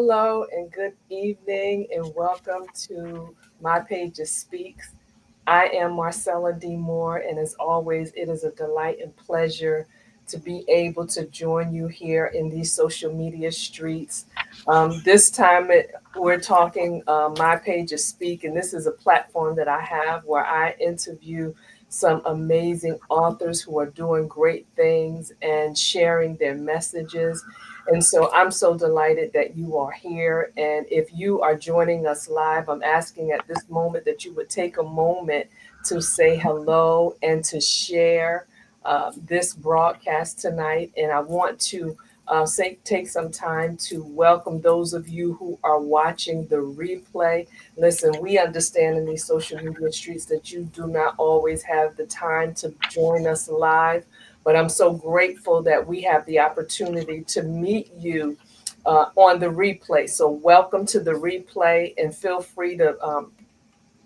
hello, and good evening, and welcome to My Pages Speaks. I am Marcella D. Moore, and as always, it is a delight and pleasure to be able to join you here in these social media streets. This time, we're talking My Pages Speak, and this is a platform that I have where I interview some amazing authors who are doing great things and sharing their messages. And so I'm so delighted that you are here. And if you are joining us live, I'm asking at this moment that you would take a moment to say hello and to share this broadcast tonight. And I want to take some time to welcome those of you who are watching the replay. Listen, we understand in these social media streets that you do not always have the time to join us live, but I'm so grateful that we have the opportunity to meet you on the replay. So, welcome to the replay, and feel free to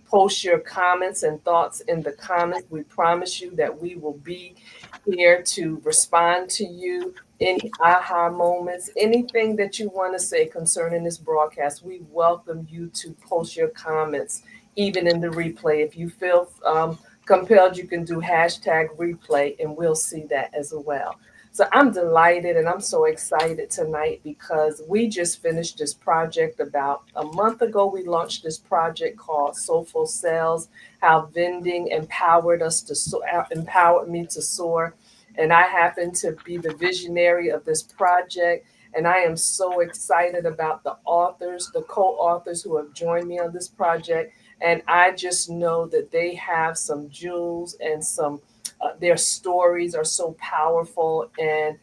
post your comments and thoughts in the comments. We promise you that we will be here to respond to you. Any aha moments, anything that you want to say concerning this broadcast, we welcome you to post your comments, even in the replay. If you feel compelled, you can do hashtag replay, and we'll see that as well. So I'm delighted and I'm so excited tonight because we just finished this project about a month ago. We launched this project called Soulful Sales, how vending empowered us to empowered me to soar. And I happen to be the visionary of this project. And I am so excited about the authors, the co-authors who have joined me on this project. And I just know that they have some jewels and some their stories are so powerful, and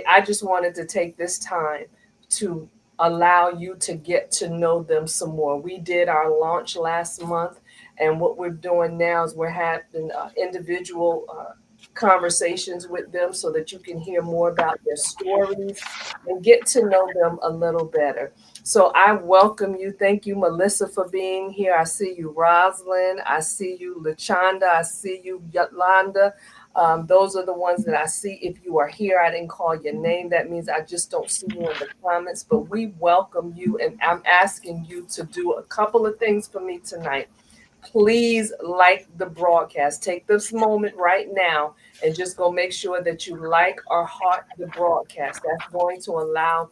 I just wanted to take this time to allow you to get to know them some more. We did our launch last month, and what we're doing now is we're having individual conversations with them so that you can hear more about their stories and get to know them a little better. So I welcome you. Thank you, Melissa, for being here. I see you, Rosalind. I see you, Lachanda. I see you, Yolanda. Those are the ones that I see. If you are here, I didn't call your name. That means I just don't see you in the comments, but we welcome you. And I'm asking you to do a couple of things for me tonight. Please like the broadcast. Take this moment right now and just go make sure that you like or heart the broadcast. That's going to allow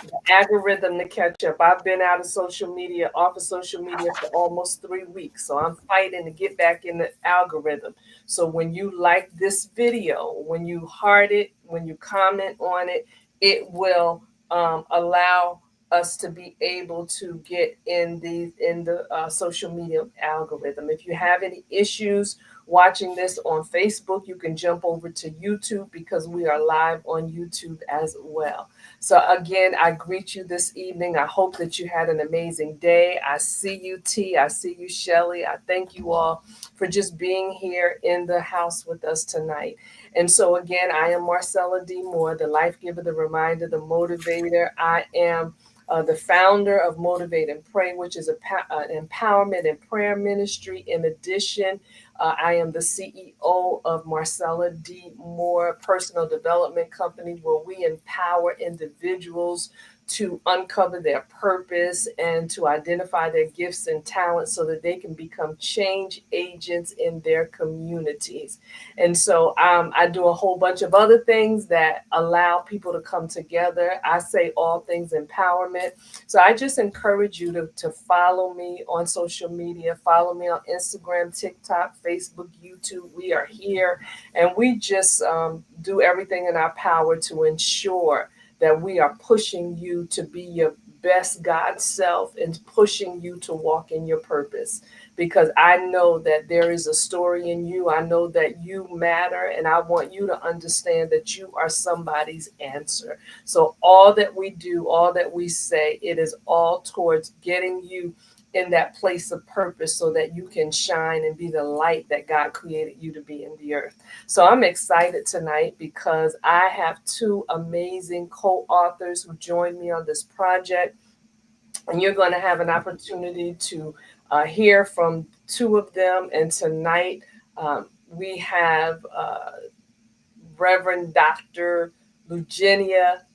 the algorithm to catch up. I've been out of social media, off of social media for almost 3 weeks. So I'm fighting to get back in the algorithm. So when you like this video, when you heart it, when you comment on it, it will allow us to be able to get in the social media algorithm. If you have any issues watching this on Facebook, you can jump over to YouTube because we are live on YouTube as well. So again, I greet you this evening. I hope that you had an amazing day. I see you, T. I see you, Shelly. I thank you all for just being here in the house with us tonight. And so again, I am Marcella D. Moore, the life giver, the reminder, the motivator. I am the founder of Motivate and Pray, which is an empowerment and prayer ministry. In addition, I am the CEO of Marcella D. Moore Personal Development Company, where we empower individuals to uncover their purpose and to identify their gifts and talents so that they can become change agents in their communities. And so I do a whole bunch of other things that allow people to come together. I say all things empowerment. So I just encourage you to follow me on social media. Follow me on Instagram, TikTok, Facebook, YouTube. We are here, and we just do everything in our power to ensure that we are pushing you to be your best God self and pushing you to walk in your purpose. Because I know that there is a story in you. I know that you matter, and I want you to understand that you are somebody's answer. So all that we do, all that we say, it is all towards getting you in that place of purpose so that you can shine and be the light that God created you to be in the earth. So I'm excited tonight because I have two amazing co-authors who joined me on this project, and you're going to have an opportunity to hear from two of them. And tonight we have Reverend Dr. Leugenia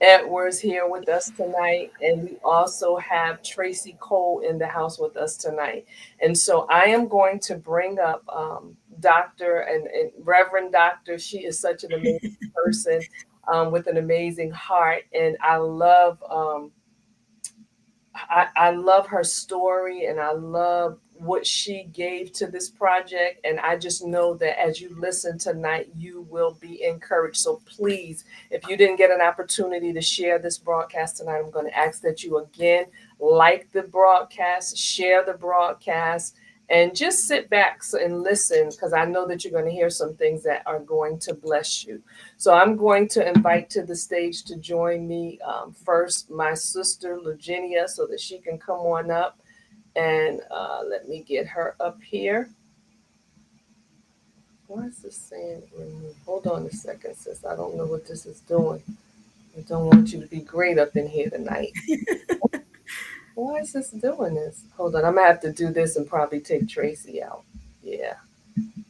Edwers here with us tonight, and we also have Traci Cole in the house with us tonight. And so I am going to bring up Dr. and Reverend Dr. She is such an amazing person with an amazing heart, and I love her story and I love what she gave to this project. And I just know that as you listen tonight, you will be encouraged. So please, if you didn't get an opportunity to share this broadcast tonight, I'm going to ask that you again like the broadcast, share the broadcast, and just sit back and listen because I know that you're going to hear some things that are going to bless you. So I'm going to invite to the stage to join me first my sister Leugenia so that she can come on up and let me get her up here. Why is this saying remove? Hold on a second, sis. I don't know what this is doing. I don't want you to be great up in here tonight. Why is this doing this? Hold on. I'm going to have to do this and probably take Traci out. Yeah.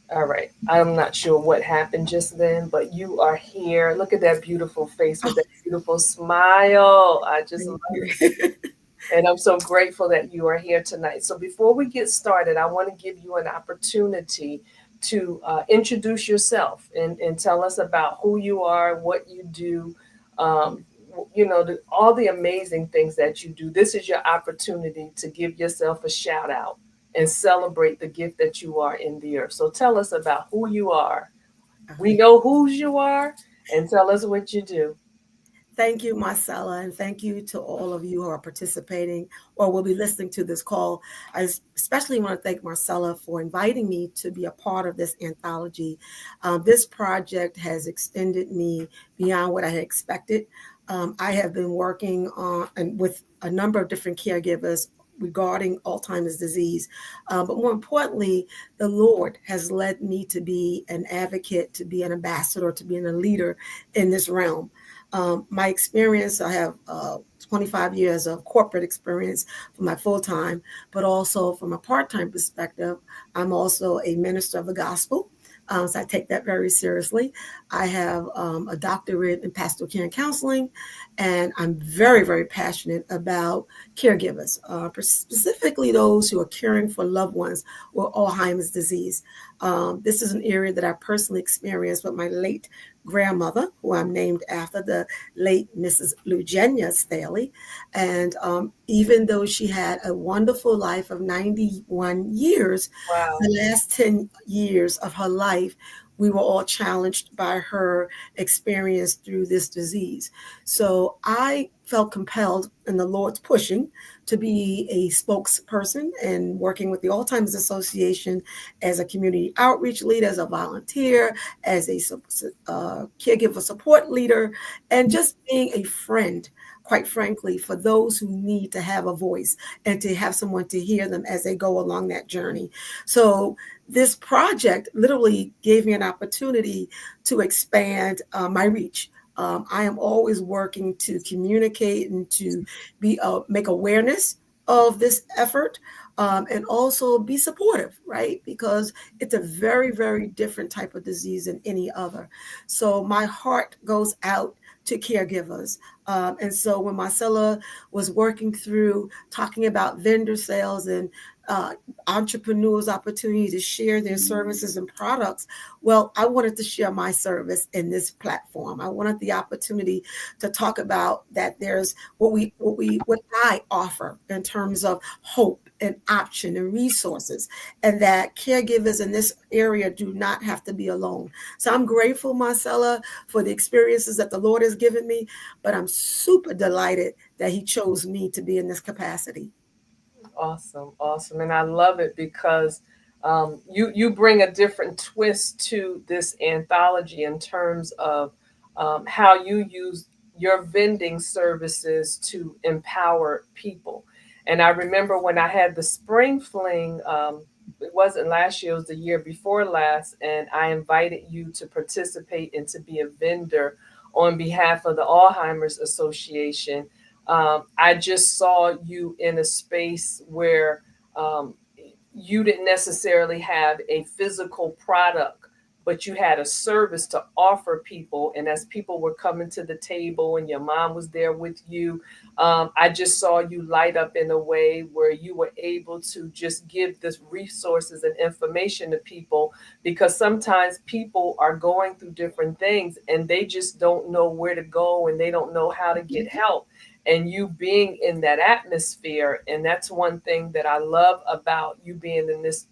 All right. I'm not sure what happened just then, but you are here. Look at that beautiful face with Oh, that beautiful smile. I just love thank you. it. And I'm so grateful that you are here tonight. So before we get started, I want to give you an opportunity to introduce yourself and tell us about who you are, what you do, um, all the amazing things that you do. This is your opportunity to give yourself a shout out and celebrate the gift that you are in the earth. So tell us about who you are. We Okay. know whose you are, and tell us what you do. Thank you, Marcella, and thank you to all of you who are participating or will be listening to this call. I especially want to thank Marcella for inviting me to be a part of this anthology. This project has extended me beyond what I had expected. I have been working on and with a number of different caregivers regarding Alzheimer's disease. But more importantly, the Lord has led me to be an advocate, to be an ambassador, to be a leader in this realm. My experience, I have 25 years of corporate experience for my full time, but also from a part time perspective, I'm also a minister of the gospel. So I take that very seriously. I have a doctorate in pastoral care and counseling, and I'm very, very passionate about caregivers, specifically those who are caring for loved ones with Alzheimer's disease. This is an area that I personally experienced with my late grandmother, who I'm named after, the late Mrs. Leugenia Staley. And even though she had a wonderful life of 91 years, Wow. the last 10 years of her life, we were all challenged by her experience through this disease. So I felt compelled in the Lord's pushing to be a spokesperson and working with the Alzheimer's Association as a community outreach leader, as a volunteer, as a caregiver support leader, and just being a friend, quite frankly, for those who need to have a voice and to have someone to hear them as they go along that journey. So, this project literally gave me an opportunity to expand my reach. I am always working to communicate and to be make awareness of this effort, and also be supportive, right? Because it's a very, very different type of disease than any other. So my heart goes out to caregivers. And so when Marcella was working through talking about vendor sales and uh, entrepreneurs' opportunity to share their services and products, well, I wanted to share my service in this platform. I wanted the opportunity to talk about that there's what I offer in terms of hope and option and resources, and that caregivers in this area do not have to be alone. So I'm grateful, Marcella, for the experiences that the Lord has given me, but I'm super delighted that He chose me to be in this capacity. Awesome, awesome, and I love it because you bring a different twist to this anthology in terms of how you use your vending services to empower people. And I remember when I had the spring fling. It wasn't last year; it was the year before last, and I invited you to participate and to be a vendor on behalf of the Alzheimer's Association. I just saw you in a space where um, you didn't necessarily have a physical product, but you had a service to offer people. And as people were coming to the table and your mom was there with you, I just saw you light up in a way where you were able to just give this resources and information to people, because sometimes people are going through different things and they just don't know where to go and they don't know how to get Mhm. help. And you being in that atmosphere, and that's one thing that I love about you being in this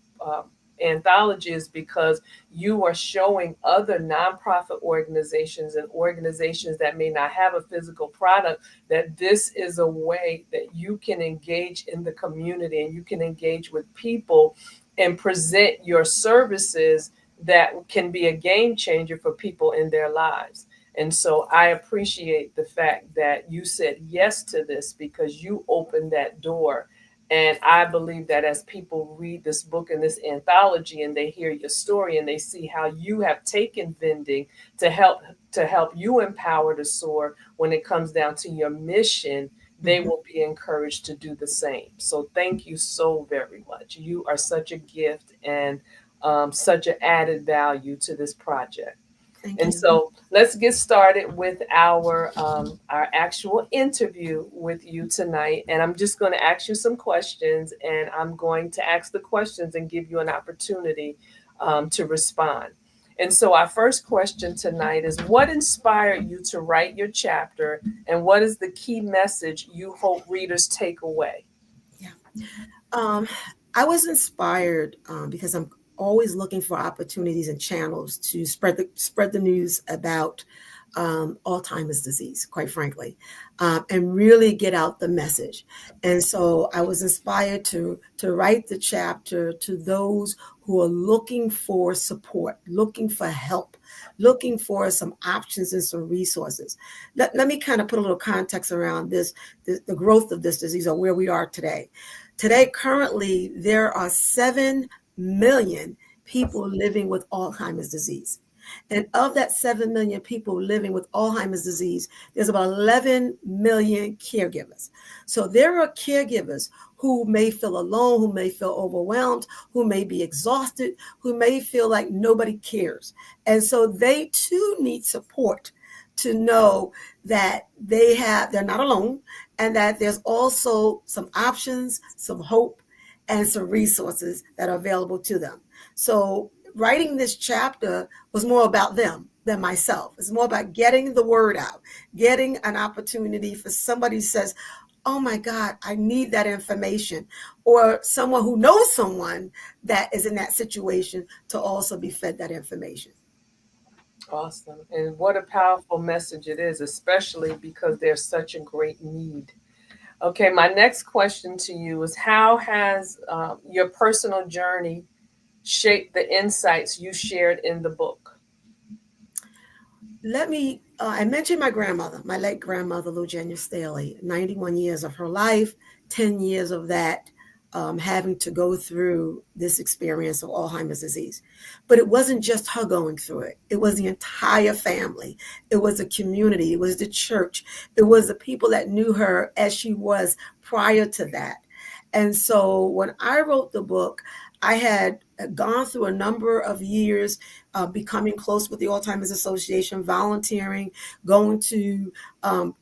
anthology, is because you are showing other nonprofit organizations and organizations that may not have a physical product that this is a way that you can engage in the community and you can engage with people and present your services that can be a game changer for people in their lives. And so I appreciate the fact that you said yes to this, because you opened that door. And I believe that as people read this book and this anthology and they hear your story and they see how you have taken vending to help you empower to soar when it comes down to your mission, they Mhm. will be encouraged to do the same. So thank you so very much. You are such a gift and such an added value to this project. Thank And you. so let's get started with our actual interview with you tonight. And I'm just going to ask you some questions, and I'm going to ask the questions and give you an opportunity to respond. And so our first question tonight is, what inspired you to write your chapter, and what is the key message you hope readers take away? Yeah. Um, I was inspired because I'm always looking for opportunities and channels to spread the news about Alzheimer's disease, quite frankly, and really get out the message. And so I was inspired to write the chapter to those who are looking for support, looking for help, looking for some options and some resources. Let me kind of put a little context around this, the growth of this disease, or where we are today. Today, currently, there are 7 million people living with Alzheimer's disease. And of that 7 million people living with Alzheimer's disease, there's about 11 million caregivers. So there are caregivers who may feel alone, who may feel overwhelmed, who may be exhausted, who may feel like nobody cares. And so they too need support to know that they're not alone, and that there's also some options, some hope, and some resources that are available to them. So writing this chapter was more about them than myself. It's more about getting the word out, getting an opportunity for somebody who says, oh my God, I need that information, or someone who knows someone that is in that situation to also be fed that information. Awesome. And what a powerful message it is, especially because there's such a great need. Okay, my next question to you is, how has your personal journey shaped the insights you shared in the book? I mentioned my grandmother, my late grandmother, Leugenia Staley, 91 years of her life, 10 years of that having to go through this experience of Alzheimer's disease. But it wasn't just her going through it. It was the entire family. It was the community. It was the church. It was the people that knew her as she was prior to that. And so when I wrote the book, I had gone through a number of years becoming close with the Alzheimer's Association, volunteering, going to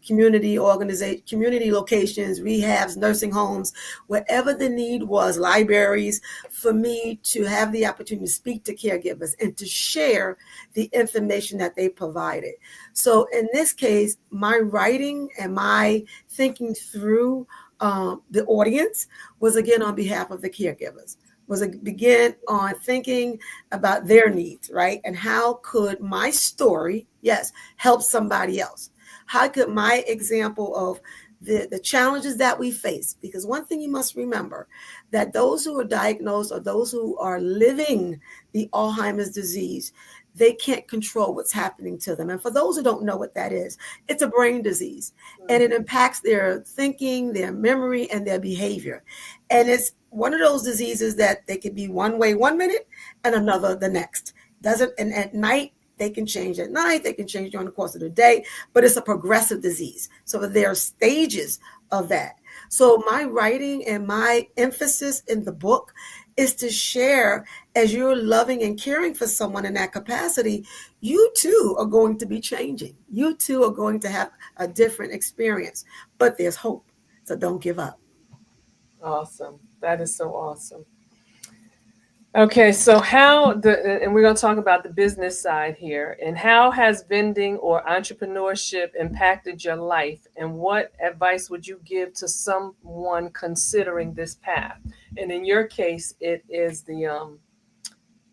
community locations, rehabs, nursing homes, wherever the need was, libraries, for me to have the opportunity to speak to caregivers and to share the information that they provided. So in this case, my writing and my thinking through the audience was again on behalf of the caregivers, was a begin on thinking about their needs, right? And how could my story, yes, help somebody else? How could my example of the challenges that we face? Because one thing you must remember, that those who are diagnosed or those who are living the Alzheimer's disease, they can't control what's happening to them. And for those who don't know what that is, it's a brain disease, and it impacts their thinking, their memory, and their behavior. And it's one of those diseases that they can be one way one minute and another the next. Doesn't And at night they can change at night, they can change during the course of the day, but it's a progressive disease. So there are stages of that. So my writing and my emphasis in the book is to share, as you're loving and caring for someone in that capacity, you too are going to be changing. You too are going to have a different experience, but there's hope. So don't give up. Awesome. That is so awesome. Okay, so and we're going to talk about the business side here, and how has vending or entrepreneurship impacted your life, and what advice would you give to someone considering this path? And in your case, it is the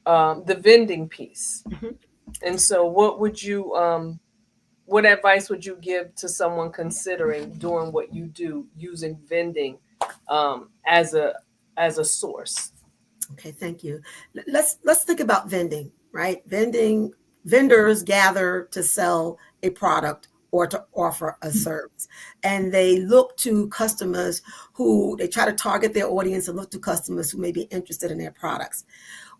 vending piece. Mhm. And so, what advice would you give to someone considering doing what you do using vending as a source? Okay, thank you. Let's think about vending, right? Vendors gather to sell a product or to offer a service. And they look to customers who they try to target their audience and look to customers who may be interested in their products.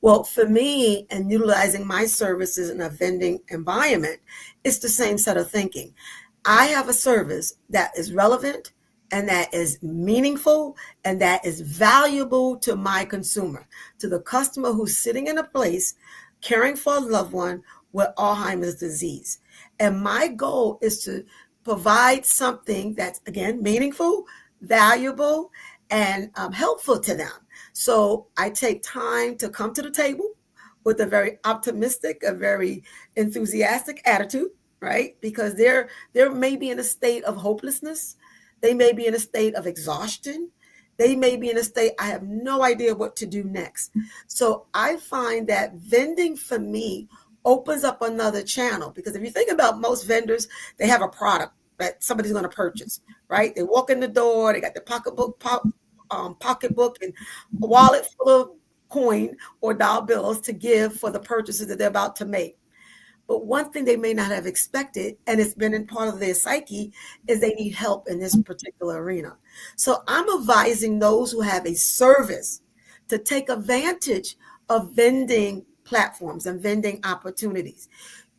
Well, for me, and utilizing my services in a vending environment, it's the same set of thinking. I have a service that is relevant and that is meaningful and that is valuable to my consumer, to the customer who's sitting in a place caring for a loved one with Alzheimer's disease. And my goal is to provide something that's, again, meaningful, valuable, and helpful to them. So I take time to come to the table with a very optimistic, a very enthusiastic attitude, right? Because they're maybe in a state of hopelessness. They may be in a state of exhaustion. They may be in a state, I have no idea what to do next. So I find that vending for me opens up another channel, because if you think about most vendors, they have a product that somebody's going to purchase, right? They walk in the door, they got the pocketbook and a wallet full of coin or dollar bills to give for the purchases that they're about to make. But one thing they may not have expected, and it's been in part of their psyche, is they need help in this particular arena. So I'm advising those who have a service to take advantage of vending platforms and vending opportunities.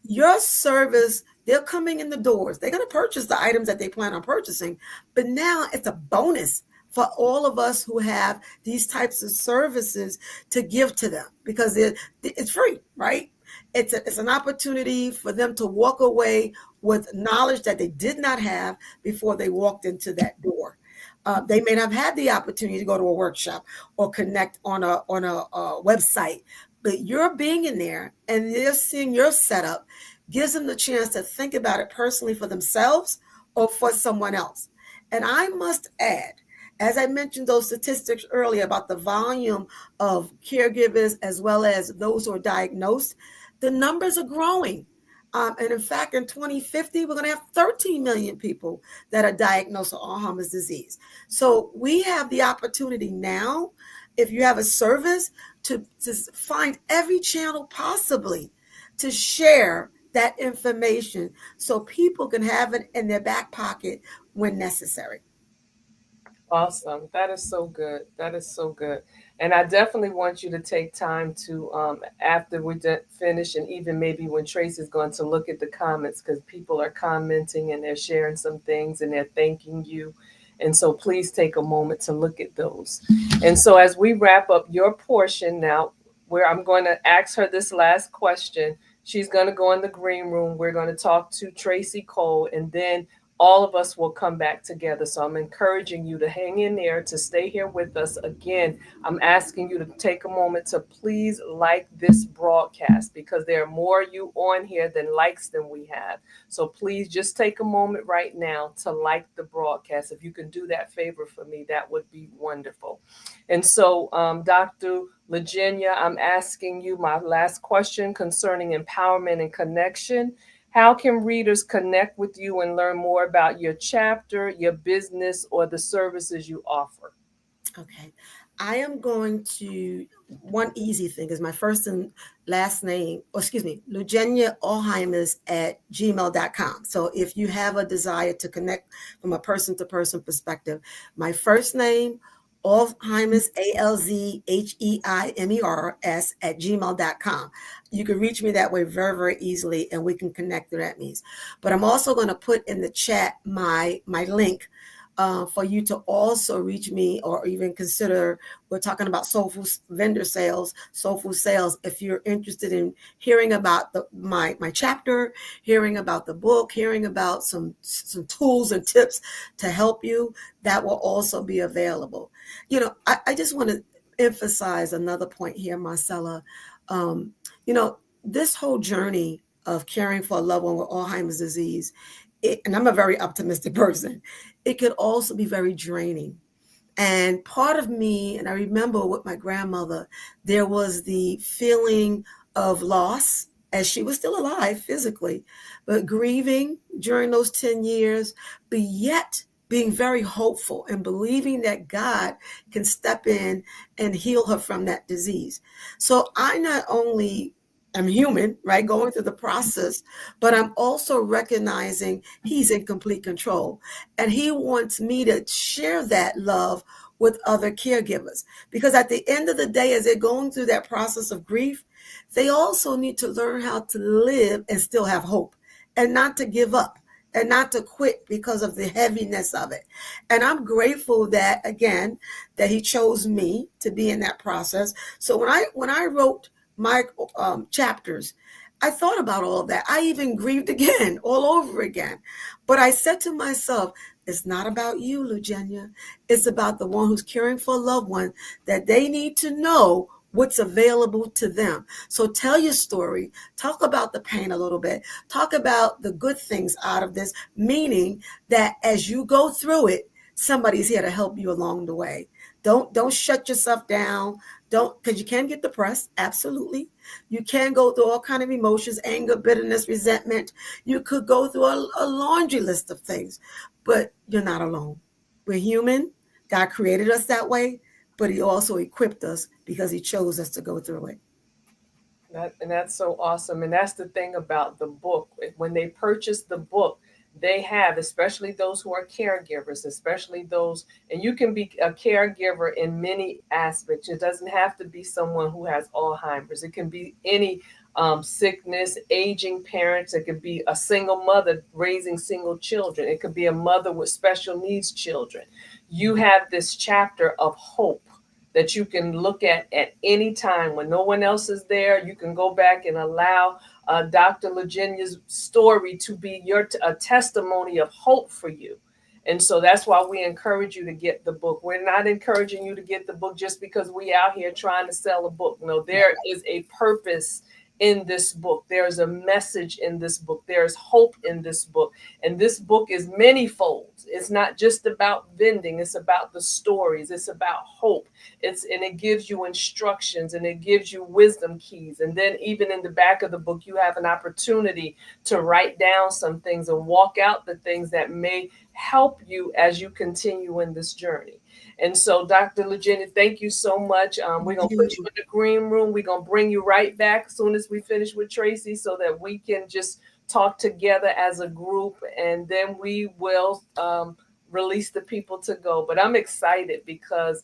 Your service, they're coming in the doors. They're going to purchase the items that they plan on purchasing, but now it's a bonus for all of us who have these types of services to give to them, because it's free, right? It's an opportunity for them to walk away with knowledge that they did not have before they walked into that door. They may not have had the opportunity to go to a workshop or connect on a website, but you're being in there and they're seeing your setup gives them the chance to think about it personally for themselves or for someone else. And I must add, as I mentioned those statistics earlier about the volume of caregivers as well as those who are diagnosed, the numbers are growing. And in fact, in 2050, we're going to have 13 million people that are diagnosed with Alzheimer's disease. So we have the opportunity now, if you have a service, to find every channel possibly to share that information so people can have it in their back pocket when necessary. Awesome. That is so good. That is so good. And I definitely want you to take time to, after we finish, and even maybe when Tracy's going to look at the comments, because people are commenting and they're sharing some things and they're thanking you. And so please take a moment to look at those. And so as we wrap up your portion now, where I'm going to ask her this last question, she's going to go in the green room. We're going to talk to Traci Cole, and then all of us will come back together. So I'm encouraging you to hang in there, to stay here with us. Again, I'm asking you to take a moment to please like this broadcast, because there are more you on here than likes than we have. So please just take a moment right now to like the broadcast. If you can do that favor for me, that would be wonderful. And so, Dr. Leugenia, I'm asking you my last question concerning empowerment and connection. How can readers connect with you and learn more about your chapter, your business, or the services you offer? Okay. I am going to, one easy thing is my first and last name, or excuse me, Leugenia Alzheimer's at gmail.com. So if you have a desire to connect from a person to person perspective, my first name, Alzheimer's, ALZHEIMERS at gmail.com. You can reach me that way very, very easily, and we can connect through that means. But I'm also going to put in the chat my link for you to also reach me or even consider. We're talking about soulful sales. If you're interested in hearing about my chapter, hearing about the book, hearing about some tools and tips to help you, that will also be available. I just want to emphasize another point here, Marcella. Um, you know, this whole journey of caring for a loved one with Alzheimer's disease, and I'm a very optimistic person, it could also be very draining. And part of me, and I remember with my grandmother, there was the feeling of loss as she was still alive physically, but grieving during those 10 years, but yet being very hopeful and believing that God can step in and heal her from that disease. So I not only am human, right, going through the process, but I'm also recognizing He's in complete control. And He wants me to share that love with other caregivers. Because at the end of the day, as they're going through that process of grief, they also need to learn how to live and still have hope and not to give up and not to quit because of the heaviness of it. And I'm grateful that, again, that He chose me to be in that process. So when I wrote my chapters, I thought about all of that. I even grieved again, all over again. But I said to myself, it's not about you, Leugenia. It's about the one who's caring for a loved one, that they need to know what's available to them. So tell your story. Talk about the pain a little bit. Talk about the good things out of this, meaning that as you go through it, somebody's here to help you along the way. Don't shut yourself down. Don't, because you can get depressed. Absolutely. You can go through all kind of emotions, anger, bitterness, resentment. You could go through a laundry list of things, but you're not alone. We're human. God created us that way, but He also equipped us because He chose us to go through it. And that's so awesome. And that's the thing about the book. When they purchase the book, they have, especially those who are caregivers, especially those, and you can be a caregiver in many aspects. It doesn't have to be someone who has Alzheimer's. It can be any sickness, aging parents. It could be a single mother raising single children. It could be a mother with special needs children. You have this chapter of hope that you can look at any time when no one else is there. You can go back and allow Dr. Leugenia's story to be a testimony of hope for you. And so that's why we encourage you to get the book. We're not encouraging you to get the book just because we out here trying to sell a book. No, there is a purpose in this book. There's a message in this book. There's hope in this book. And this book is many folds. It's not just about vending. It's about the stories. It's about hope. And it gives you instructions and it gives you wisdom keys. And then even in the back of the book, you have an opportunity to write down some things and walk out the things that may help you as you continue in this journey. And so, Dr. Leugenia, thank you so much. We're going to put you in the green room. We're going to bring you right back as soon as we finish with Traci so that we can just talk together as a group. And then we will release the people to go. But I'm excited because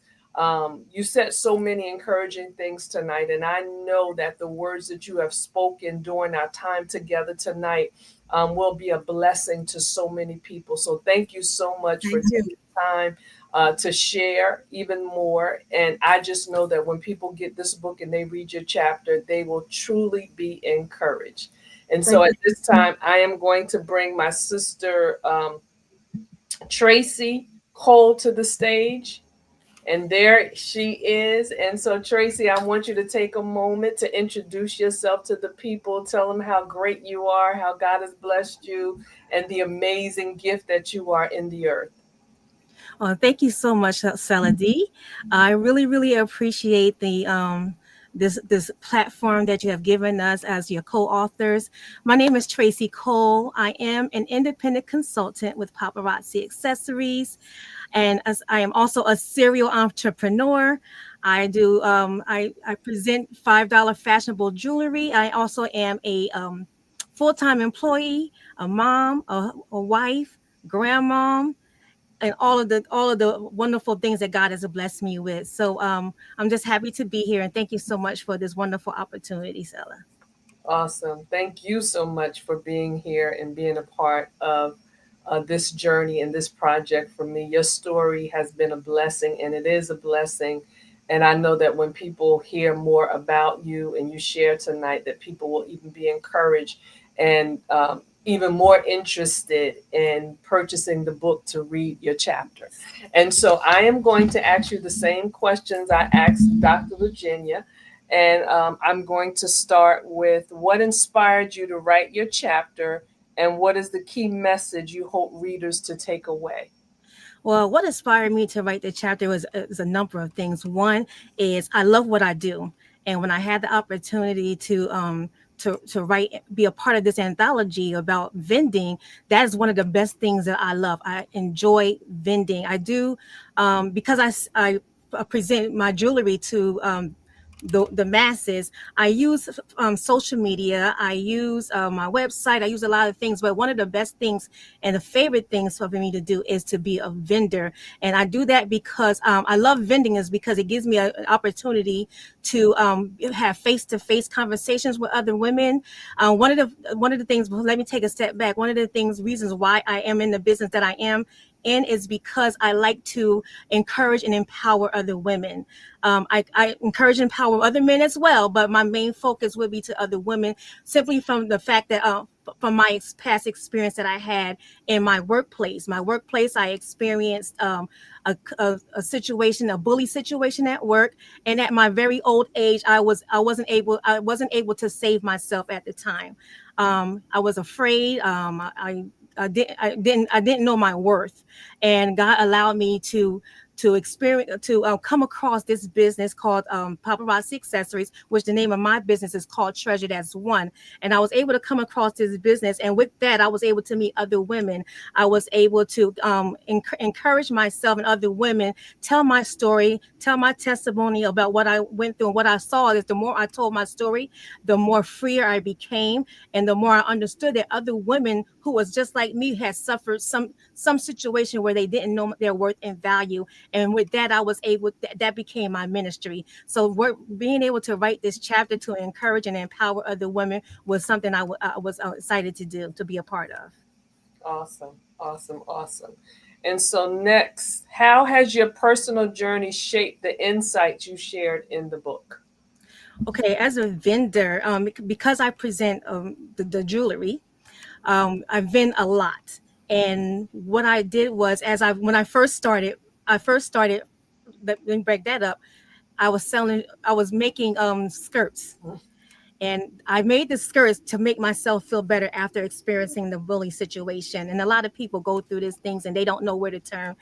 you said so many encouraging things tonight. And I know that the words that you have spoken during our time together tonight will be a blessing to so many people. So thank you so much for Thank you. taking time to share even more. And I just know that when people get this book and they read your chapter, they will truly be encouraged. And so Thank at you. this time, I am going to bring my sister Traci Cole to the stage. And there she is. And so, Traci, I want you to take a moment to introduce yourself to the people. Tell them how great you are, how God has blessed you, and the amazing gift that you are in the earth. Thank you so much, Sella D. I really, really appreciate the this platform that you have given us as your co-authors. My name is Traci Cole. I am an independent consultant with Paparazzi Accessories, and as I am also a serial entrepreneur. I present $5 fashionable jewelry. I also am a full-time employee, a mom, a wife, grandmom, and all of the wonderful things that God has blessed me with. So I'm just happy to be here, and thank you so much for this wonderful opportunity, Stella. Awesome. Thank you so much for being here and being a part of this journey and this project for me. Your story has been a blessing, and it is a blessing. And I know that when people hear more about you and you share tonight, that people will even be encouraged and even more interested in purchasing the book to read your chapter. And so I am going to ask you the same questions I asked Dr. Leugenia. And I'm going to start with what inspired you to write your chapter, and what is the key message you hope readers to take away? Well, what inspired me to write the chapter was a number of things. One is I love what I do, and when I had the opportunity to write, be a part of this anthology about vending, that is one of the best things that I love. I enjoy vending. I do because I present my jewelry to the masses. I use social media. I use my website. I use a lot of things. But one of the best things and the favorite things for me to do is to be a vendor. And I do that because I love vending is because it gives me an opportunity to have face-to-face conversations with other women. One of the things, well, let me take a step back. One of the things, reasons why I am in the business that I am in is because I like to encourage and empower other women. I encourage and empower other men as well, but my main focus would be to other women simply from the fact that from my past experience that I had in my workplace. My workplace, I experienced a situation, a bully situation at work, and at my very old age, I wasn't able to save myself at the time. I was afraid. I didn't know my worth, and God allowed me to experience to come across this business called paparazzi accessories, which the name of my business is called Treasured as One. And I was able to come across this business, and with that I was able to meet other women. I was able to encourage myself and other women, tell my story, tell my testimony about what I went through. And what I saw is the more I told my story, the more freer I became, and the more I understood that other women who was just like me had suffered some situation where they didn't know their worth and value. And with that, I was able, that became my ministry. So being able to write this chapter to encourage and empower other women was something I was excited to do, to be a part of. Awesome, awesome, awesome. And so, next, how has your personal journey shaped the insights you shared in the book? Okay, as a vendor, because I present the jewelry, I vend a lot. And what I did was, when I first started, let me break that up. I was making skirts, and I made the skirts to make myself feel better after experiencing the bully situation. And a lot of people go through these things and they don't know where to turn.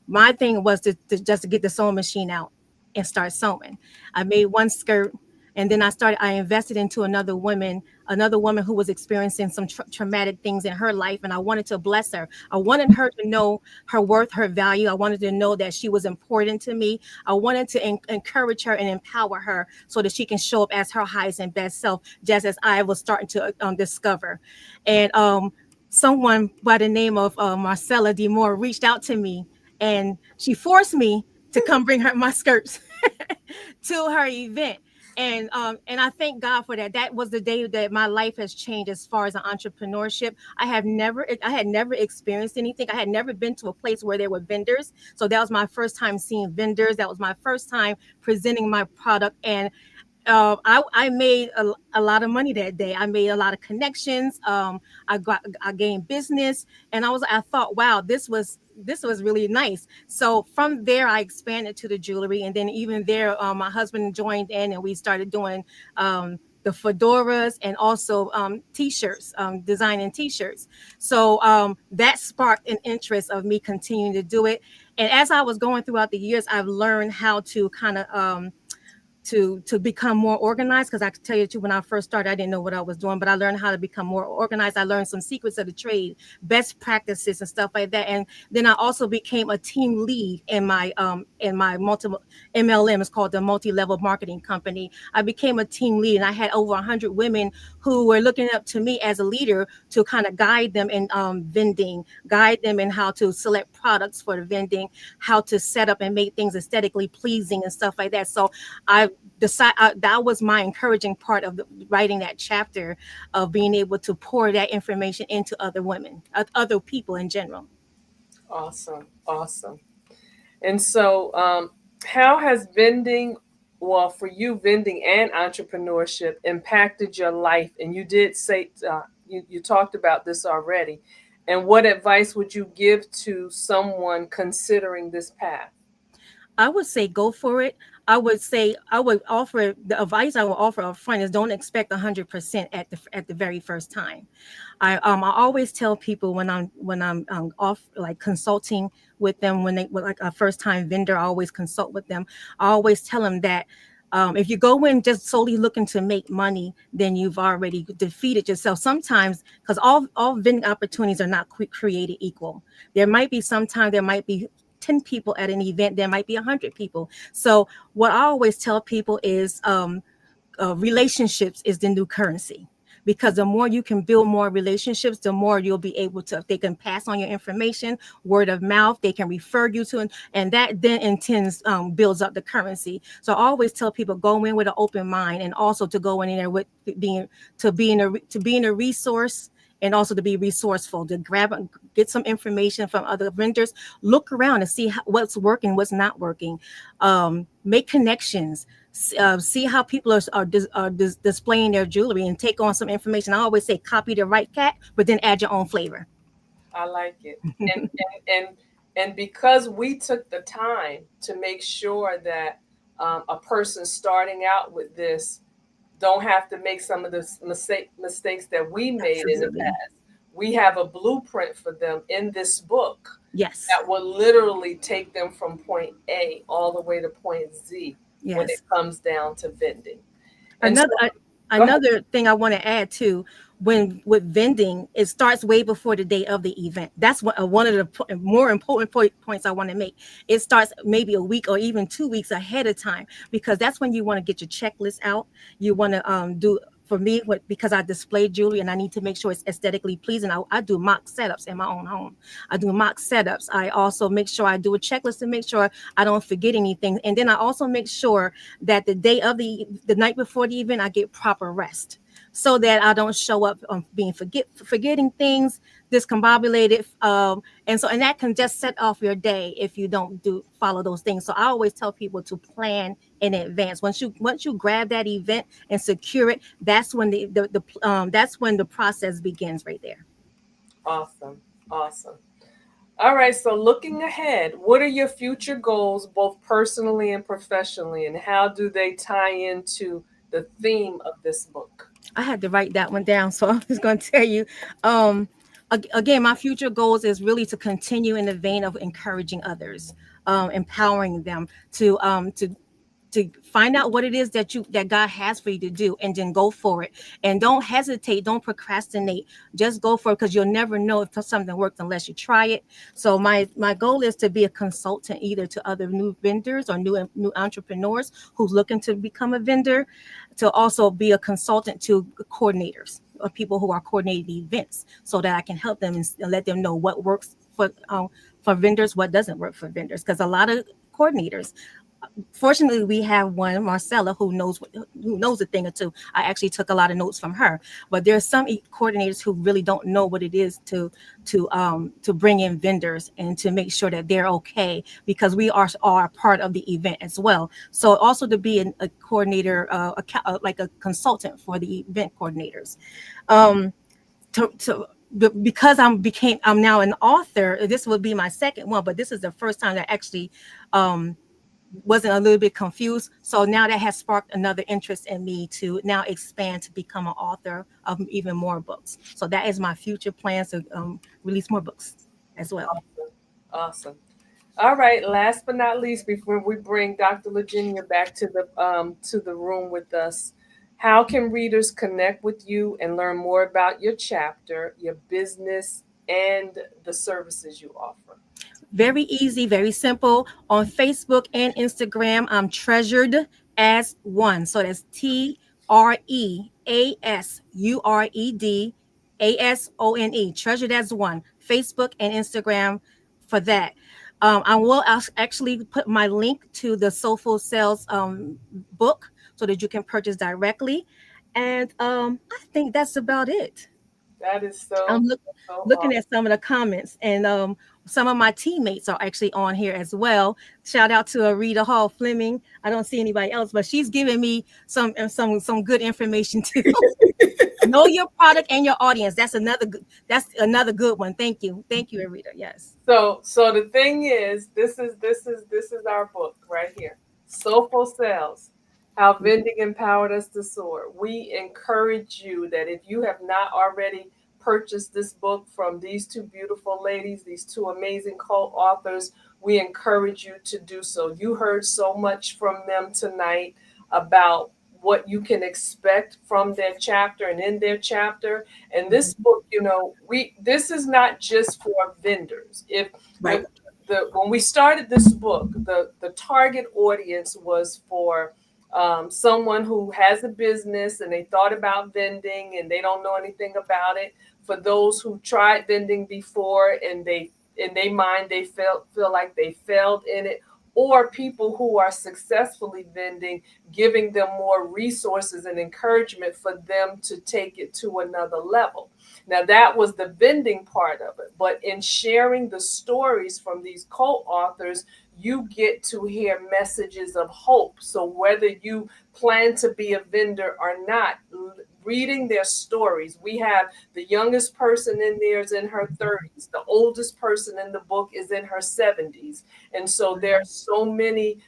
My thing was to just to get the sewing machine out and start sewing. I made one skirt, and then I invested into another woman who was experiencing some traumatic things in her life, and I wanted to bless her. I wanted her to know her worth, her value. I wanted to know that she was important to me. I wanted to encourage her and empower her so that she can show up as her highest and best self, just as I was starting to discover. And someone by the name of Marcella Moore reached out to me, and she forced me to come bring her my skirts to her event. And I thank God for that. That was the day that my life has changed as far as an entrepreneurship. I had never experienced anything. I had never been to a place where there were vendors. So that was my first time seeing vendors. That was my first time presenting my product. And I made a lot of money that day. I made a lot of connections. I gained business, and I thought, wow, this was really nice. So from there, I expanded to the jewelry, and then even there, my husband joined in, and we started doing the fedoras and also t-shirts, designing t-shirts. So that sparked an interest of me continuing to do it. And as I was going throughout the years, I've learned how to kind of to become more organized, because I can tell you too, when I first started, I didn't know what I was doing, but I learned how to become more organized. I learned some secrets of the trade, best practices and stuff like that. And then I also became a team lead in my multiple MLM. It's called the Multi-Level Marketing Company. I became a team lead, and I had over 100 women who were looking up to me as a leader to kind of guide them in vending, guide them in how to select products for the vending, how to set up and make things aesthetically pleasing and stuff like that. So decide that was my encouraging part of writing that chapter, of being able to pour that information into other women, other people in general. Awesome. Awesome. And so, how has vending, well, for you, vending and entrepreneurship impacted your life? And you did say, you talked about this already. And what advice would you give to someone considering this path? I would say go for it. I would say I would offer the advice I would offer up front is don't expect 100% at the very first time. I always tell people when I'm off like consulting with them, when they with like a first time vendor, I always consult with them. I always tell them that if you go in just solely looking to make money, then you've already defeated yourself. Sometimes, because all vending opportunities are not created equal. There might be 10 people at an event, there might be 100 people. So what I always tell people is relationships is the new currency, because the more you can build more relationships, the more you'll be able to, they can pass on your information, word of mouth, they can refer you to, and that then intends builds up the currency. So I always tell people go in with an open mind, and also to go in there with being to being a resource, and also to be resourceful, to get some information from other vendors, look around and see what's working, what's not working, make connections, see how people are displaying their jewelry, and take on some information. I always say copy the right cat, but then add your own flavor. I like it. And and because we took the time to make sure that a person starting out with this don't have to make some of the mistakes that we made in the Absolutely. past. We have a blueprint for them in this book Yes. that will literally take them from point A all the way to point Z when it Yes. comes down to vending. And so, Another uh, go ahead. another thing I want to add too, when with vending, it starts way before the day of the event. That's one of the more important points I want to make. It starts maybe a week or even 2 weeks ahead of time, because that's when you want to get your checklist out. You want to do, for me, because I display jewelry and I need to make sure it's aesthetically pleasing. I do mock setups in my own home. I do mock setups. I also make sure I do a checklist to make sure I don't forget anything, and then I also make sure that the day of the night before the event, I get proper rest, so that I don't show up being forgetting things, discombobulated, and that can just set off your day if you don't do follow those things. So I always tell people to plan in advance. Once you grab that event and secure it, that's when that's when the process begins right there. Awesome. Awesome. All right. So, looking ahead, what are your future goals, both personally and professionally, and how do they tie into the theme of this book? I had to write that one down, so I was going to tell you. Um, Again, my future goals is really to continue in the vein of encouraging others, empowering them to find out what it is that God has for you to do, and then go for it. And don't hesitate, don't procrastinate. Just go for it, because you'll never know if something works unless you try it. So my goal is to be a consultant, either to other new vendors or new entrepreneurs who's looking to become a vendor, to also be a consultant to coordinators or people who are coordinating events, so that I can help them and let them know what works for vendors, what doesn't work for vendors, because a lot of coordinators, fortunately we have one, Marcella, who knows a thing or two. I actually took a lot of notes from her. But there's some coordinators who really don't know what it is to bring in vendors and to make sure that they're okay, because we are part of the event as well. So also to be a coordinator, like a consultant for the event coordinators. um to because I'm now an author. This would be my second one, but this is the first time that actually um wasn't a little bit confused. So now that has sparked another interest in me to now expand to become an author of even more books. So that is my future plans to release more books as well. Awesome. All right. Last but not least, before we bring Dr. Leugenia back to the room with us, how can readers connect with you and learn more about your chapter, your business, and the services you offer? Very easy, very simple. On Facebook and Instagram, I'm treasured as one. So that's TreasuredAsone. Treasured as one. Facebook and Instagram for that. I will actually put my link to the Soulful Sales book so that you can purchase directly. And I think that's about it. That is I'm so, so looking awesome. at some of the comments, and some of my teammates are actually on here as well. Shout out to Rita Hall Fleming. I don't see anybody else, but she's giving me some good information too. Know your product and your audience. That's another good one. Thank you, Rita. Yes. So the thing is, this is our book right here. Soulful Sales, How Vending Empowered Us to Soar. We encourage you that if you have not already purchased this book from these two beautiful ladies, these two amazing co-authors, we encourage you to do so. You heard so much from them tonight about what you can expect from their chapter and in their chapter. And this book, we this is not just for vendors. If when Right. when we started this book, the target audience was for someone who has a business and they thought about vending and they don't know anything about it. For those who tried vending before and they in their mind they feel like they failed in it, or people who are successfully vending, giving them more resources and encouragement for them to take it to another level. Now, that was the vending part of it. But in sharing the stories from these co authors, you get to hear messages of hope. So, whether you plan to be a vendor or not, reading their stories, we have the youngest person in there is in her 30s, the oldest person in the book is in her 70s. And so, there are so many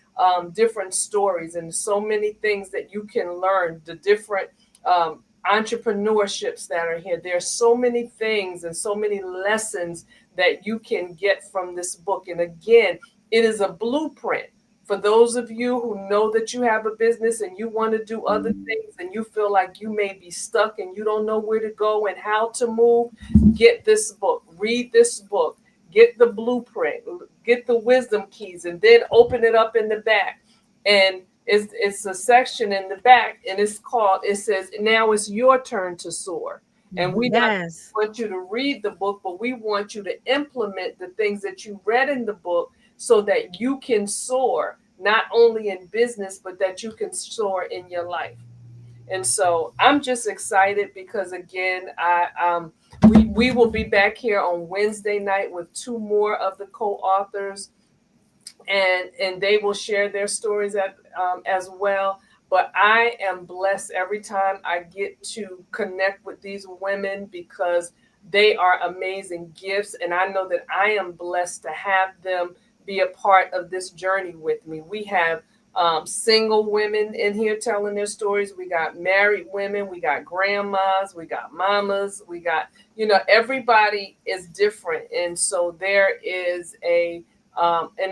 different stories and so many things that you can learn, the different um, entrepreneurships that are here. There's so many things and so many lessons that you can get from this book. And again, it is a blueprint for those of you who know that you have a business and you want to do other things and you feel like you may be stuck and you don't know where to go and how to move. Get this book, read this book, get the blueprint, get the wisdom keys, and then open it up in the back. And it's a section in the back and it says now it's your turn to soar. And we not Yes. want you to read the book, but we want you to implement the things that you read in the book so that you can soar not only in business but that you can soar in your life. And so I'm just excited because again, we will be back here on Wednesday night with two more of the co-authors, and they will share their stories as well. But I am blessed every time I get to connect with these women because they are amazing gifts, and I know that I am blessed to have them be a part of this journey with me. We have single women in here telling their stories. We got married women, we got grandmas, we got mamas, we got, everybody is different. And so there is an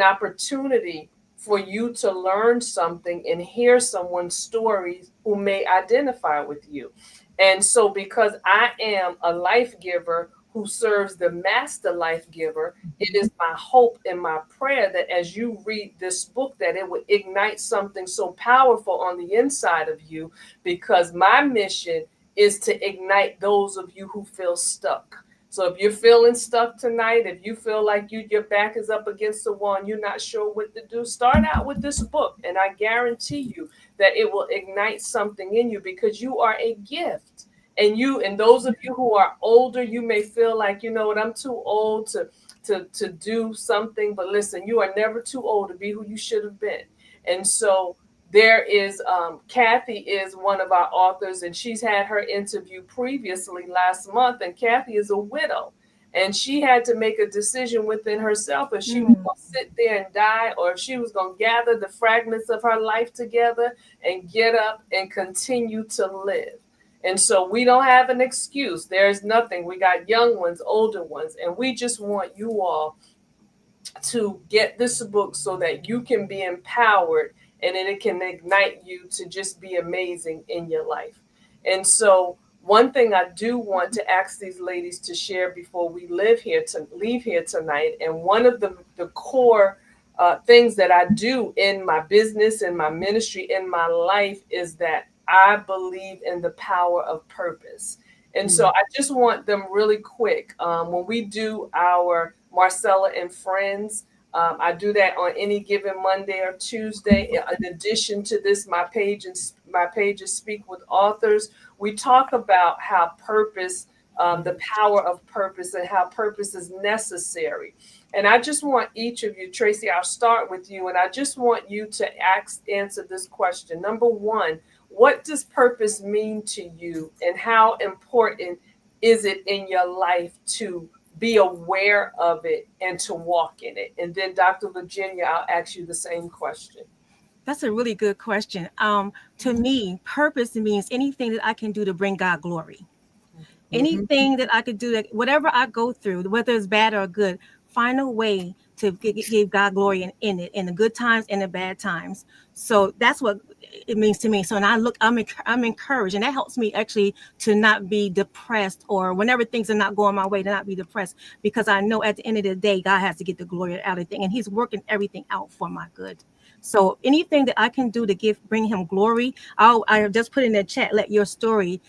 opportunity for you to learn something and hear someone's stories who may identify with you. And so, because I am a life giver who serves the master life giver, it is my hope and my prayer that as you read this book, that it will ignite something so powerful on the inside of you, because my mission is to ignite those of you who feel stuck. So if you're feeling stuck tonight, if you feel like your back is up against the wall and you're not sure what to do, start out with this book, and I guarantee you that it will ignite something in you because you are a gift. And those of you who are older, you may feel like, you know what, I'm too old to do something, but listen, you are never too old to be who you should have been. And so there is Kathy is one of our authors, and she's had her interview previously last month. And Kathy is a widow, and she had to make a decision within herself if she was Mm. going to sit there and die, or if she was going to gather the fragments of her life together and get up and continue to live. And so we don't have an excuse. There's nothing. We got young ones, older ones, and we just want you all to get this book so that you can be empowered and then it can ignite you to just be amazing in your life. And so one thing I do want to ask these ladies to share before we leave here tonight, and one of the core things that I do in my business, in my ministry, in my life is that I believe in the power of purpose. And so I just want them really quick. When we do our Marcella and Friends, I do that on any given Monday or Tuesday. In addition to this, my pages speak with authors. We talk about how purpose, the power of purpose, and how purpose is necessary. And I just want each of you, Traci, I'll start with you, and I just want you to answer this question. Number one, what does purpose mean to you, and how important is it in your life to be aware of it and to walk in it? And then, Dr. Leugenia, I'll ask you the same question. That's a really good question. To me, purpose means anything that I can do to bring God glory. Mhm. Anything that I could do, that whatever I go through, whether it's bad or good, find a way to give God glory in it, in the good times and the bad times. So that's what it means to me. So, and I look, I'm encouraged, and that helps me actually to not be depressed, or whenever things are not going my way, to not be depressed, because I know at the end of the day, God has to get the glory out of everything, and He's working everything out for my good. So anything that I can do to bring Him glory, I just put in the chat, let your story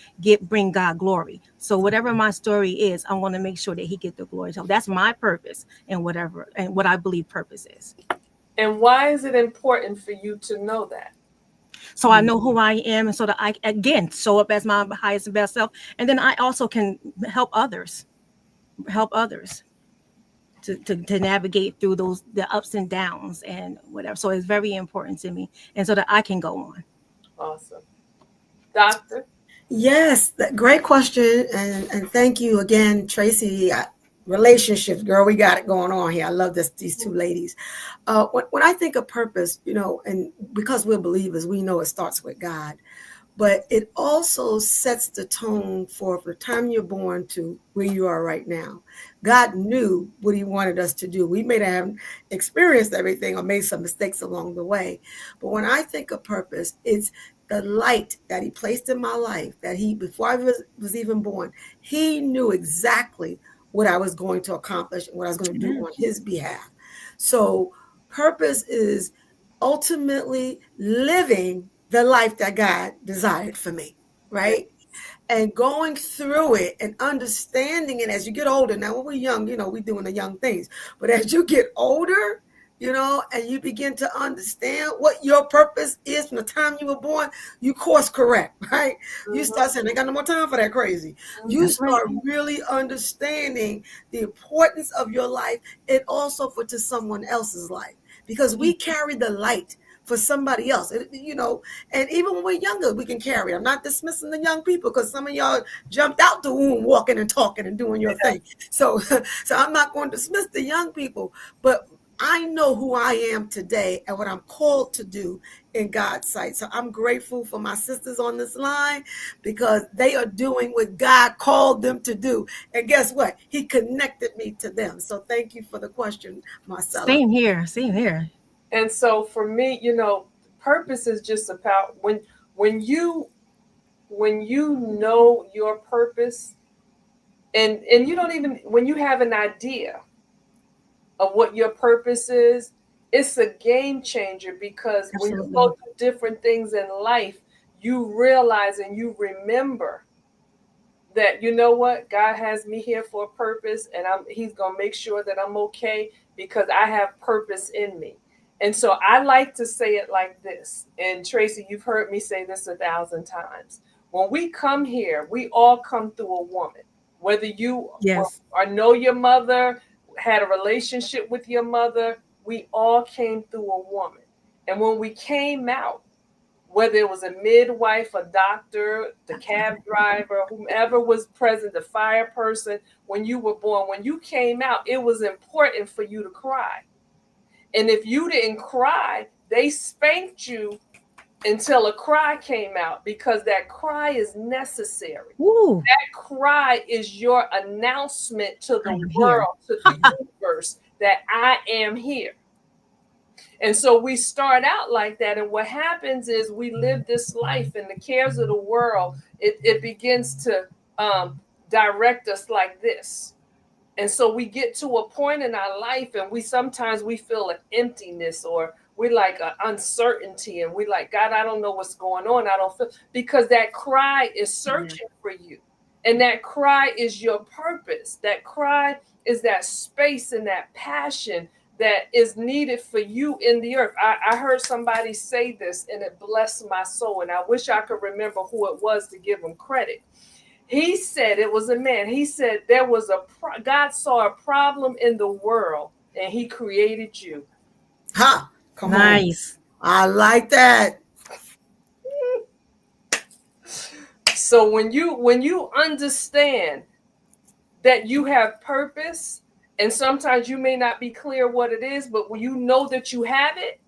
bring God glory. So whatever my story is, I want to make sure that He get the glory. So that's my purpose, and whatever, and what I believe purpose is. And why is it important for you to know that? So I know who I am, and so that I again show up as my highest and best self, and then I also can help others to navigate through the ups and downs and whatever. So it's very important to me, and so that I can go on. Awesome. Doctor? Yes, great question, and thank you again, Traci. Relationships, girl, we got it going on here. I love these two ladies. When I think of purpose, and because we're believers, we know it starts with God, but it also sets the tone for the time you're born to where you are right now. God knew what He wanted us to do. We may have experienced everything or made some mistakes along the way, but when I think of purpose, it's the light that He placed in my life, that He, before I was even born, He knew exactly what I was going to accomplish and what I was going to do Amen. on His behalf. So purpose is ultimately living the life that God desired for me, Yeah. right? And going through it and understanding it as you get older. Now, when we're young, we're doing the young things. But as you get older, and you begin to understand what your purpose is from the time you were born, you course correct, right? You Mm-hmm. start saying, I ain't got no more time for that crazy. You Mm-hmm. That's right. start really understanding the importance of your life and also to someone else's life, because we carry the light for somebody else. And even when we're younger, we can carry. I'm not dismissing the young people, because some of y'all jumped out the womb walking and talking and doing your thing. So, so I'm not going to dismiss the young people, but I know who I am today and what I'm called to do in God's sight. So I'm grateful for my sisters on this line, because they are doing what God called them to do. And guess what? He connected me to them. So thank you for the question, Marcella. Same here. Same here. And so for me, purpose is just about when you when you know your purpose, and you don't even, when you have an idea of what your purpose is, it's a game changer, because when you go Absolutely. through different things in life, you realize and you remember that, you know what, God has me here for a purpose, and He's gonna make sure that I'm okay, because I have purpose in me. And so I like to say it like this. And Traci, you've heard me say this 1,000 times. When we come here, we all come through a woman. Whether you Yes. or know your mother, had a relationship with your mother, we all came through a woman. And when we came out, whether it was a midwife, a doctor, the cab driver, whomever was present, the fire person, when you were born, when you came out, it was important for you to cry. And if you didn't cry, they spanked you until a cry came out, because that cry is necessary. Ooh, That cry is your announcement to I the am here. world, to the universe, that I am here. And so we start out like that. And what happens is we live this life, and the cares of the world, it begins to direct us like this. And so we get to a point in our life, and we feel an emptiness, or we like an uncertainty, and we like, God, I don't know what's going on. I don't feel, because that cry is Yeah. searching for you. And that cry is your purpose. That cry is that space and that passion that is needed for you in the earth. I heard somebody say this and it blessed my soul. And I wish I could remember who it was to give him credit. He said, it was a man. He said there was God saw a problem in the world and he created you. Ha! Come on. Nice. I like that. So when you understand that you have purpose, and sometimes you may not be clear what it is, but when you know that you have it,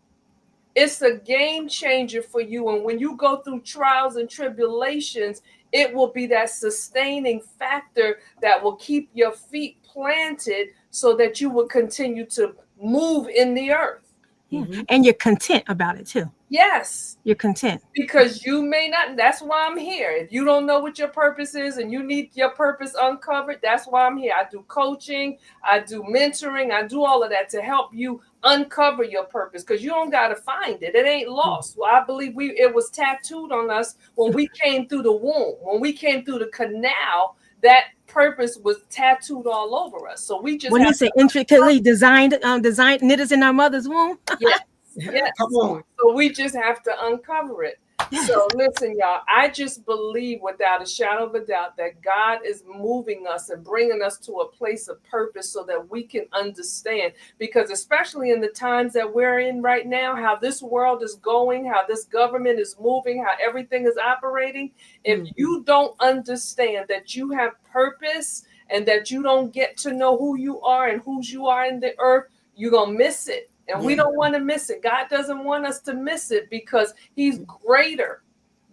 it's a game changer for you. And when you go through trials and tribulations, it will be that sustaining factor that will keep your feet planted so that you will continue to move in the earth. Yeah. Mhm. And you're content about it too. Yes, You're content. because you may not. That's why I'm here. If you don't know what your purpose is and you need your purpose uncovered, that's why I'm here. I do coaching, I do mentoring, I do all of that to help you uncover your purpose, because you don't got to find it. It ain't lost. Well, I believe it was tattooed on us when we came through the womb, when we came through the canal. That purpose was tattooed all over us, so we just When have you say intricately designed knit us in our mother's womb. yes, Come yes. on. So we just have to uncover it. So Yes. listen, y'all, I just believe without a shadow of a doubt that God is moving us and bringing us to a place of purpose so that we can understand. Because especially in the times that we're in right now, how this world is going, how this government is moving, how everything is operating, if Mhm. you don't understand that you have purpose and that you don't get to know who you are and whose you are in the earth, you're going to miss it. And we Yeah. don't want to miss it. God doesn't want us to miss it because he's greater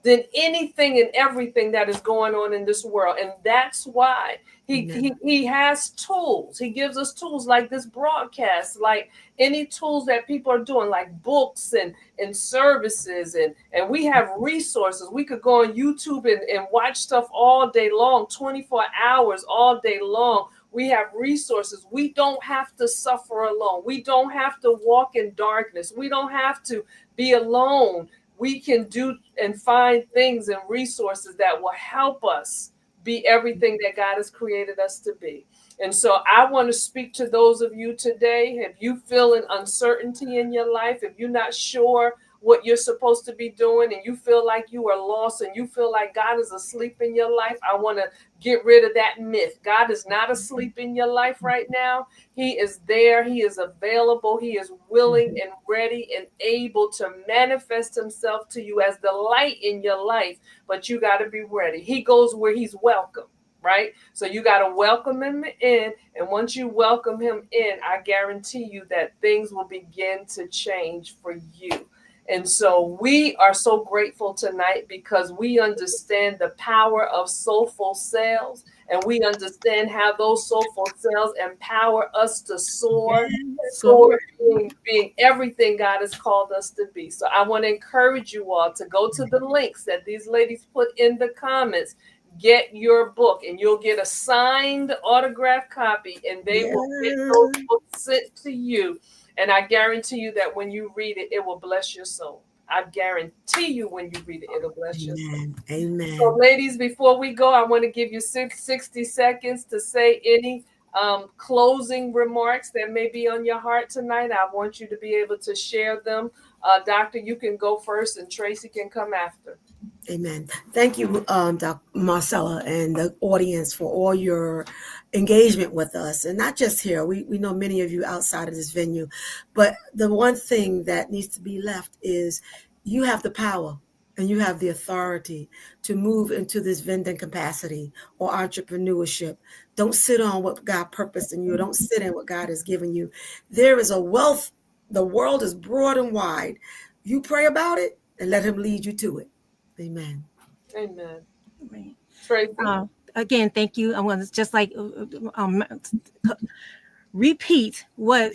than anything and everything that is going on in this world. And that's why Amen. he has tools. He gives us tools like this broadcast, like any tools that people are doing, like books and services. And we have resources. We could go on YouTube and watch stuff all day long, 24 hours all day long. We have resources. We don't have to suffer alone. We don't have to walk in darkness. We don't have to be alone. We can do and find things and resources that will help us be everything that God has created us to be. And so I want to speak to those of you today. If you feel an uncertainty in your life, if you're not sure what you're supposed to be doing, and you feel like you are lost and you feel like God is asleep in your life, I want to get rid of that myth. God is not asleep in your life right now. He is there. He is available. He is willing Mhm. and ready and able to manifest himself to you as the light in your life. But you got to be ready. He goes where he's welcome, right? So you got to welcome him in. And once you welcome him in, I guarantee you that things will begin to change for you. And so we are so grateful tonight because we understand the power of soulful sales, and we understand how those soulful sales empower us to soar, Yes. soar Glory. being everything God has called us to be. So I want to encourage you all to go to the links that these ladies put in the comments. Get your book, and you'll get a signed autographed copy, and they will get those Yeah. books sent to you. And I guarantee you that when you read it, it will bless your soul. I guarantee you when you read it, it'll bless your soul. Amen. So, Amen. ladies, before we go, I want to give you 60 seconds to say any closing remarks that may be on your heart tonight. I want you to be able to share them. Doctor, you can go first, and Traci can come after. Amen. Thank you, Dr. Marcella, and the audience for all your engagement with us. And not just here, we know many of you outside of this venue. But the one thing that needs to be left is you have the power and you have the authority to move into this vending capacity or entrepreneurship. Don't sit on what God purposed in you. Don't sit in what God has given you. There is a wealth. The world is broad and wide. You pray about it and let him lead you to it. Amen. Amen. Right. Traci? Again, thank you. I want to just like repeat what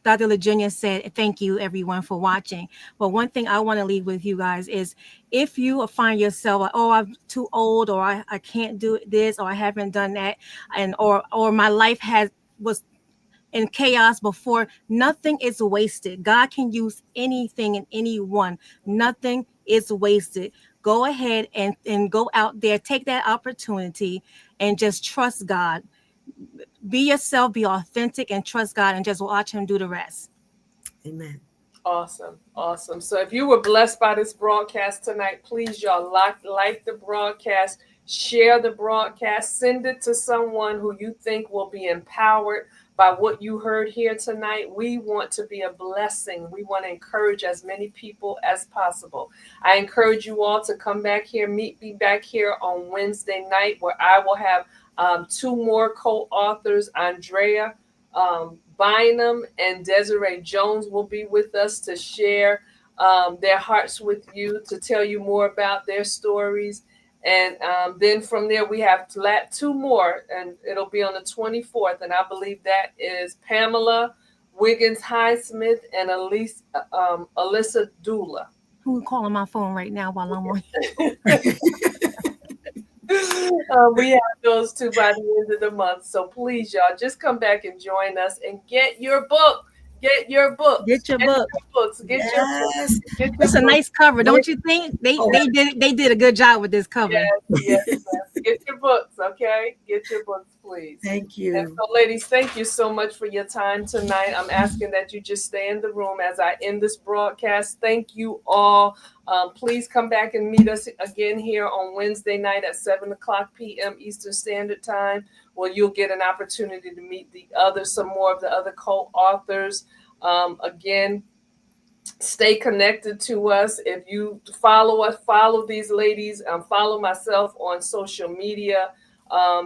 Dr. Leugenia said. Thank you, everyone, for watching. But one thing I want to leave with you guys is if you find yourself like, oh, I'm too old, or I can't do this, or I haven't done that, and or my life was in chaos before, nothing is wasted. God can use anything and anyone. Nothing is wasted. Go ahead and go out there, take that opportunity and just trust God. Be yourself, be authentic, and trust God, and just watch Him do the rest. Amen. Awesome. Awesome. So if you were blessed by this broadcast tonight, please y'all like the broadcast, share the broadcast, send it to someone who you think will be empowered by what you heard here tonight. We want to be a blessing. We want to encourage as many people as possible. I encourage you all to come back here, meet me back here on Wednesday night, where I will have two more co-authors, Andrea Bynum and Desiree Jones will be with us to share their hearts with you, to tell you more about their stories. And then from there, we have two more, and it'll be on the 24th. And I believe that is Pamela Wiggins Highsmith and Alyssa Dula. Who calling my phone right now while I'm on? We have those two by the end of the month. So please, y'all, just come back and join us and get your book. Get your books. Get your book. Get Yes. your books. Get your It's a books. nice cover, don't you think? They did a good job with this cover. Yes. Get your books, okay? Get your books, please. Thank you. And so, ladies, thank you so much for your time tonight. I'm asking that you just stay in the room as I end this broadcast. Thank you all. Please come back and meet us again here on Wednesday night at 7:00 p.m. Eastern Standard Time, where you'll get an opportunity to meet some more of the other co-authors. Again, stay connected to us. If you follow these ladies, follow myself on social media.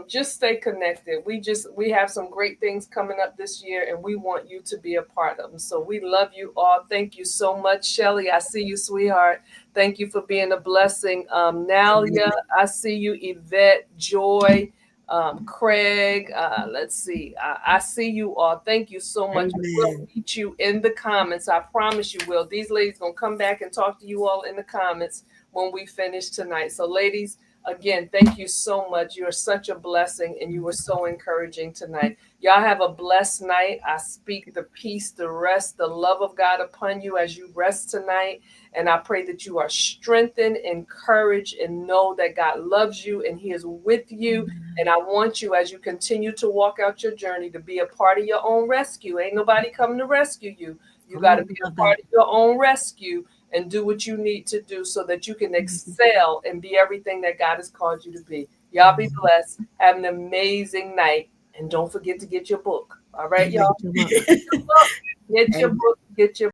Just stay connected. We have some great things coming up this year, and we want you to be a part of them. So we love you all. Thank you so much. Shelly, I see you, sweetheart. Thank you for being a blessing. Nalia, I see you. Yvette, Joy, Craig, let's see. I see you all. Thank you so much. We'll meet you in the comments. I promise you will. These ladies gonna come back and talk to you all in the comments when we finish tonight. So ladies, again, thank you so much. You are such a blessing, and you were so encouraging tonight. Y'all have a blessed night. I speak the peace, the rest, the love of God upon you as you rest tonight. And I pray that you are strengthened, encouraged, and know that God loves you and He is with you. And I want you, as you continue to walk out your journey, to be a part of your own rescue. Ain't nobody coming to rescue you. You got to be a part of your own rescue and do what you need to do so that you can excel and be everything that God has called you to be. Y'all be blessed. Have an amazing night. And don't forget to get your book. All right, y'all? Get your book. Get your book. Get your